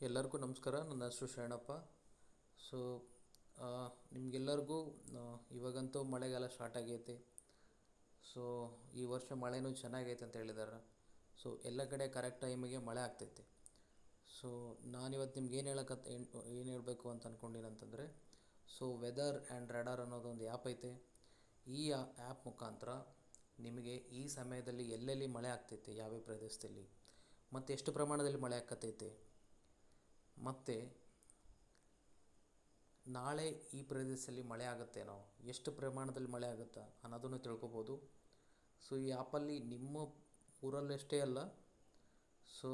ಎಲ್ಲರಿಗೂ ನಮಸ್ಕಾರ. ನನ್ನ ಹೆಸರು ಶರಣಪ್ಪ. ಸೊ ನಿಮಗೆಲ್ಲರಿಗೂ ಇವಾಗಂತೂ ಮಳೆಗಾಲ ಸ್ಟಾರ್ಟ್ ಆಗೈತೆ. ಸೊ ಈ ವರ್ಷ ಮಳೆನೂ ಚೆನ್ನಾಗೈತೆ ಅಂತ ಹೇಳಿದ್ದಾರೆ. ಸೊ ಎಲ್ಲ ಕಡೆ ಕರೆಕ್ಟ್ ಟೈಮಿಗೆ ಮಳೆ ಆಗ್ತೈತೆ. ಸೊ ನಾನಿವತ್ತು ನಿಮ್ಗೆ ಏನು ಹೇಳಬೇಕು ಅಂತ ಅಂದ್ಕೊಂಡಿನಿ ಅಂತಂದರೆ, ಸೊ ವೆದರ್ ಆ್ಯಂಡ್ ರೆಡಾರ್ ಅನ್ನೋದೊಂದು ಆ್ಯಪ್ ಐತೆ. ಈ ಆ್ಯಪ್ ಮುಖಾಂತರ ನಿಮಗೆ ಈ ಸಮಯದಲ್ಲಿ ಎಲ್ಲೆಲ್ಲಿ ಮಳೆ ಆಗ್ತೈತೆ, ಯಾವ್ಯಾವ ಪ್ರದೇಶದಲ್ಲಿ, ಮತ್ತು ಎಷ್ಟು ಪ್ರಮಾಣದಲ್ಲಿ ಮಳೆ ಆಕ್ಕತ್ತೈತೆ, ಮತ್ತು ನಾಳೆ ಈ ಪ್ರದೇಶದಲ್ಲಿ ಮಳೆ ಆಗುತ್ತೇನೋ, ಎಷ್ಟು ಪ್ರಮಾಣದಲ್ಲಿ ಮಳೆ ಆಗುತ್ತಾ ಅನ್ನೋದನ್ನು ತಿಳ್ಕೊಬೋದು. ಸೊ ಈ ಆ್ಯಪಲ್ಲಿ ನಿಮ್ಮ ಊರಲ್ಲಷ್ಟೇ ಅಲ್ಲ, ಸೊ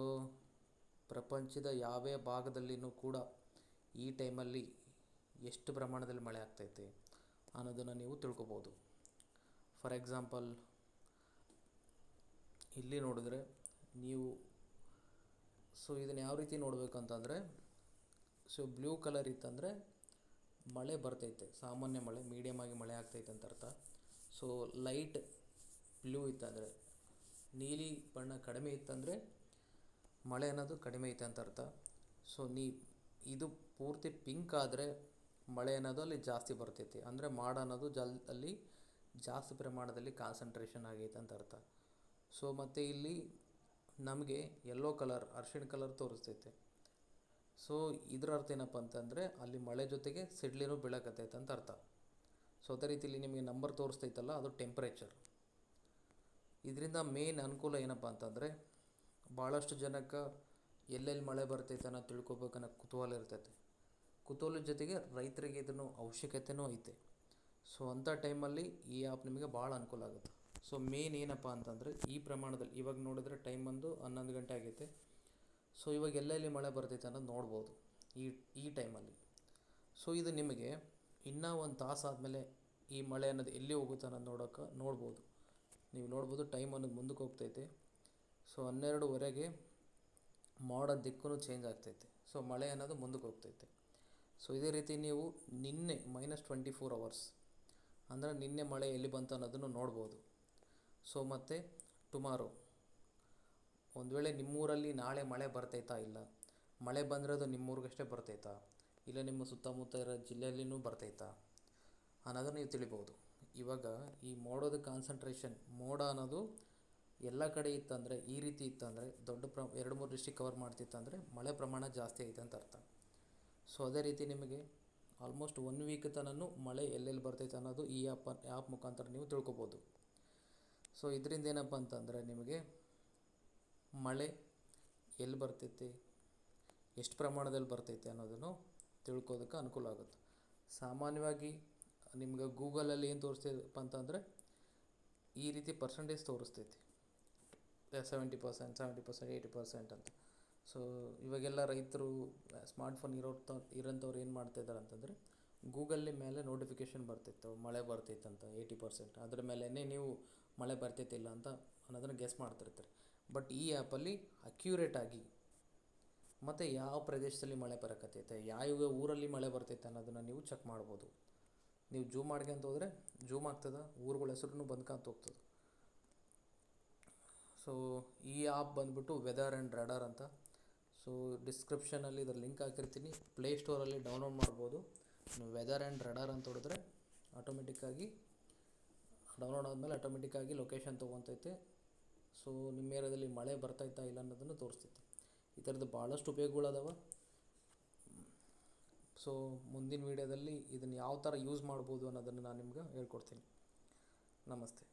ಪ್ರಪಂಚದ ಯಾವ್ಯಾವ ಭಾಗದಲ್ಲಿನೂ ಕೂಡ ಈ ಟೈಮಲ್ಲಿ ಎಷ್ಟು ಪ್ರಮಾಣದಲ್ಲಿ ಮಳೆ ಆಗ್ತೈತೆ ಅನ್ನೋದನ್ನು ನೀವು ತಿಳ್ಕೊಬೋದು. ಫಾರ್ ಎಕ್ಸಾಂಪಲ್, ಇಲ್ಲಿ ನೋಡಿದ್ರೆ ನೀವು ಸೊ ಇದನ್ನು ಯಾವ ರೀತಿ ನೋಡಬೇಕಂತಂದರೆ, ಸೊ ಬ್ಲೂ ಕಲರ್ ಇತ್ತಂದರೆ ಮಳೆ ಬರ್ತೈತೆ, ಸಾಮಾನ್ಯ ಮಳೆ, ಮೀಡಿಯಮ್ ಆಗಿ ಮಳೆ ಆಗ್ತೈತೆ ಅಂತ ಅರ್ಥ. ಸೊ ಲೈಟ್ ಬ್ಲೂ ಇತ್ತಂದರೆ, ನೀಲಿ ಬಣ್ಣ ಕಡಿಮೆ ಇತ್ತಂದರೆ ಮಳೆ ಅನ್ನೋದು ಕಡಿಮೆ ಐತೆ ಅಂತ ಅರ್ಥ. ಸೊ ಇದು ಪೂರ್ತಿ ಪಿಂಕ್ ಆದರೆ ಮಳೆ ಅನ್ನೋದು ಅಲ್ಲಿ ಜಾಸ್ತಿ ಬರ್ತೈತೆ, ಅಂದರೆ ಮಾಡ ಅನ್ನೋದು ಅಲ್ಲಿ ಜಾಸ್ತಿ ಪ್ರಮಾಣದಲ್ಲಿ ಕಾನ್ಸಂಟ್ರೇಷನ್ ಆಗೈತೆ ಅಂತ ಅರ್ಥ. ಸೊ ಮತ್ತು ಇಲ್ಲಿ ನಮಗೆ ಯೆಲ್ಲೋ ಕಲರ್, ಅರ್ಶಿಣ ಕಲರ್ ತೋರಿಸ್ತೈತೆ. ಸೊ ಇದರ ಅರ್ಥ ಏನಪ್ಪ ಅಂತಂದರೆ ಅಲ್ಲಿ ಮಳೆ ಜೊತೆಗೆ ಸಿಡ್ಲಿನೂ ಬೀಳಕತ್ತೈತೆ ಅಂತ ಅರ್ಥ. ಸೊ ಅದೇ ರೀತಿಯಲ್ಲಿ ನಿಮಗೆ ನಂಬರ್ ತೋರಿಸ್ತೈತಲ್ಲ, ಅದು ಟೆಂಪ್ರೇಚರ್. ಇದರಿಂದ ಮೇನ್ ಅನುಕೂಲ ಏನಪ್ಪ ಅಂತಂದರೆ, ಭಾಳಷ್ಟು ಜನಕ್ಕೆ ಎಲ್ಲೆಲ್ಲಿ ಮಳೆ ಬರ್ತೈತೆ ಅನ್ನೋ ತಿಳ್ಕೊಬೇಕನ್ನೋ ಕುತೂಹಲ ಇರ್ತೈತೆ. ಕುತೂಹಲದ ಜೊತೆಗೆ ರೈತರಿಗೆ ಇದನ್ನು ಅವಶ್ಯಕತೆಯೂ ಐತೆ. ಸೊ ಅಂಥ ಟೈಮಲ್ಲಿ ಈ ಆ್ಯಪ್ ನಿಮಗೆ ಭಾಳ ಅನುಕೂಲ ಆಗುತ್ತೆ. ಸೊ ಮೇನ್ ಏನಪ್ಪ ಅಂತಂದರೆ, ಈ ಪ್ರಮಾಣದಲ್ಲಿ ಇವಾಗ ನೋಡಿದ್ರೆ ಟೈಮ್ ಬಂದು 11 ಗಂಟೆ ಆಗೈತೆ. ಸೊ ಇವಾಗ ಎಲ್ಲೆಲ್ಲಿ ಮಳೆ ಬರ್ತೈತೆ ಅನ್ನೋದು ನೋಡ್ಬೋದು ಈ ಟೈಮಲ್ಲಿ. ಸೊ ಇದು ನಿಮಗೆ ಇನ್ನೂ ಒಂದು ತಾಸು ಆದಮೇಲೆ ಈ ಮಳೆ ಅನ್ನೋದು ಎಲ್ಲಿ ಹೋಗುತ್ತೆ ಅನ್ನೋದು ನೋಡ್ಬೋದು. ನೀವು ನೋಡ್ಬೋದು ಟೈಮ್ ಅನ್ನೋದು ಮುಂದಕ್ಕೆ ಹೋಗ್ತೈತೆ. ಸೊ 12ವರೆಗೆ ಮೋಡ ದಿಕ್ಕೂ ಚೇಂಜ್ ಆಗ್ತೈತೆ. ಸೊ ಮಳೆ ಅನ್ನೋದು ಮುಂದಕ್ಕೆ ಹೋಗ್ತೈತೆ. ಸೊ ಇದೇ ರೀತಿ ನೀವು ನಿನ್ನೆ -24 hours ಅಂದರೆ ನಿನ್ನೆ ಮಳೆ ಎಲ್ಲಿ ಬಂತು ಅನ್ನೋದನ್ನು ನೋಡ್ಬೋದು. ಸೊ ಮತ್ತು ಟುಮಾರೋ ಒಂದು ವೇಳೆ ನಿಮ್ಮೂರಲ್ಲಿ ನಾಳೆ ಮಳೆ ಬರ್ತೈತಾ, ಇಲ್ಲ ಮಳೆ ಬಂದರೆ ಅದು ನಿಮ್ಮೂರಿಗಷ್ಟೇ ಬರ್ತೈತಾ, ಇಲ್ಲ ನಿಮ್ಮ ಸುತ್ತಮುತ್ತ ಇರೋ ಜಿಲ್ಲೆಯಲ್ಲಿನೂ ಬರ್ತೈತಾ ಅನ್ನೋದನ್ನು ನೀವು ತಿಳಿಬೋದು. ಇವಾಗ ಈ ಮೋಡದ ಕಾನ್ಸಂಟ್ರೇಷನ್, ಮೋಡ ಅನ್ನೋದು ಎಲ್ಲ ಕಡೆ ಇತ್ತಂದರೆ, ಈ ರೀತಿ ಇತ್ತಂದರೆ, ದೊಡ್ಡ 2-3 ಡಿಸ್ಟ್ರಿಕ್ಟ್ ಕವರ್ ಮಾಡ್ತಿತ್ತಂದರೆ ಮಳೆ ಪ್ರಮಾಣ ಜಾಸ್ತಿ ಐತೆ ಅಂತ ಅರ್ಥ. ಸೊ ಅದೇ ರೀತಿ ನಿಮಗೆ ಆಲ್ಮೋಸ್ಟ್ 1 ವೀಕ್ ತನಕ ಮಳೆ ಎಲ್ಲೆಲ್ಲಿ ಬರ್ತೈತೆ ಅನ್ನೋದು ಈ ಆ್ಯಪ್ ಮುಖಾಂತರ ನೀವು ತಿಳ್ಕೊಬೋದು. ಸೊ ಇದರಿಂದ ಏನಪ್ಪ ಅಂತಂದರೆ, ನಿಮಗೆ ಮಳೆ ಎಲ್ಲಿ ಬರ್ತೈತೆ, ಎಷ್ಟು ಪ್ರಮಾಣದಲ್ಲಿ ಬರ್ತೈತೆ ಅನ್ನೋದನ್ನು ತಿಳ್ಕೋದಕ್ಕೆ ಅನುಕೂಲ ಆಗುತ್ತೆ. ಸಾಮಾನ್ಯವಾಗಿ ನಿಮ್ಗೆ ಗೂಗಲಲ್ಲಿ ಏನು ತೋರಿಸ್ತೈತಪ್ಪ ಅಂತಂದರೆ, ಈ ರೀತಿ ಪರ್ಸೆಂಟೇಜ್ ತೋರಿಸ್ತೈತಿ, 70%, 70%, 80% ಅಂತ. ಸೊ ಇವಾಗೆಲ್ಲ ರೈತರು ಸ್ಮಾರ್ಟ್ಫೋನ್ ಇರೋಂಥವ್ರು ಏನು ಮಾಡ್ತಾಯಿದ್ದಾರೆ ಅಂತಂದರೆ, ಗೂಗಲ್ಲಿ ಮೇಲೆ ನೋಟಿಫಿಕೇಷನ್ ಬರ್ತಿತ್ತು ಮಳೆ ಬರ್ತೈತೆ ಅಂತ 80%, ಅದ್ರ ಮೇಲೇ ನೀವು ಮಳೆ ಬರ್ತೈತಿಲ್ಲ ಅಂತ ಅನ್ನೋದನ್ನು ಗೆಸ್ ಮಾಡ್ತಿರ್ತಾರೆ. ಬಟ್ ಈ ಆ್ಯಪಲ್ಲಿ ಅಕ್ಯುರೇಟಾಗಿ ಮತ್ತು ಯಾವ ಪ್ರದೇಶದಲ್ಲಿ ಮಳೆ ಬರಕತ್ತೈತೆ, ಯಾವ ಊರಲ್ಲಿ ಮಳೆ ಬರ್ತೈತೆ ಅನ್ನೋದನ್ನು ನೀವು ಚೆಕ್ ಮಾಡ್ಬೋದು. ನೀವು ಜೂಮ್ ಮಾಡ್ಕೊಂತ ಹೋದರೆ ಜೂಮ್ ಆಗ್ತದೆ, ಊರುಗಳ ಹೆಸರು ಬಂದ್ಕೊಂತ ಹೋಗ್ತದೆ. ಸೊ ಈ ಆ್ಯಪ್ ಬಂದುಬಿಟ್ಟು ವೆದರ್ ಆ್ಯಂಡ್ ರೆಡಾರ್ ಅಂತ. ಸೊ ಡಿಸ್ಕ್ರಿಪ್ಷನಲ್ಲಿ ಇದರ ಲಿಂಕ್ ಹಾಕಿರ್ತೀನಿ, ಪ್ಲೇಸ್ಟೋರಲ್ಲಿ ಡೌನ್ಲೋಡ್ ಮಾಡ್ಬೋದು. ನೀವು ವೆದರ್ ಆ್ಯಂಡ್ ರೆಡಾರ್ ಅಂತ ಹೊಡೆದ್ರೆ ಆಟೋಮೆಟಿಕ್ಕಾಗಿ ಡೌನ್ಲೋಡ್ ಆದಮೇಲೆ ಆಟೋಮೆಟಿಕ್ಕಾಗಿ ಲೊಕೇಶನ್ ತೊಗೊತೈತೆ. ಸೊ ನಿಮ್ಮ ಏರಿಯಾದಲ್ಲಿ ಮಳೆ ಬರ್ತೈತಾ ಇಲ್ಲ ಅನ್ನೋದನ್ನು ತೋರಿಸ್ತೈತೆ. ಈ ಥರದ್ದು ಭಾಳಷ್ಟು ಉಪಯೋಗಗಳದಾವ. ಸೊ ಮುಂದಿನ ವೀಡಿಯೋದಲ್ಲಿ ಇದನ್ನು ಯಾವ ಥರ ಯೂಸ್ ಮಾಡ್ಬೋದು ಅನ್ನೋದನ್ನು ನಾನು ನಿಮ್ಗೆ ಹೇಳ್ಕೊಡ್ತೀನಿ. ನಮಸ್ತೆ.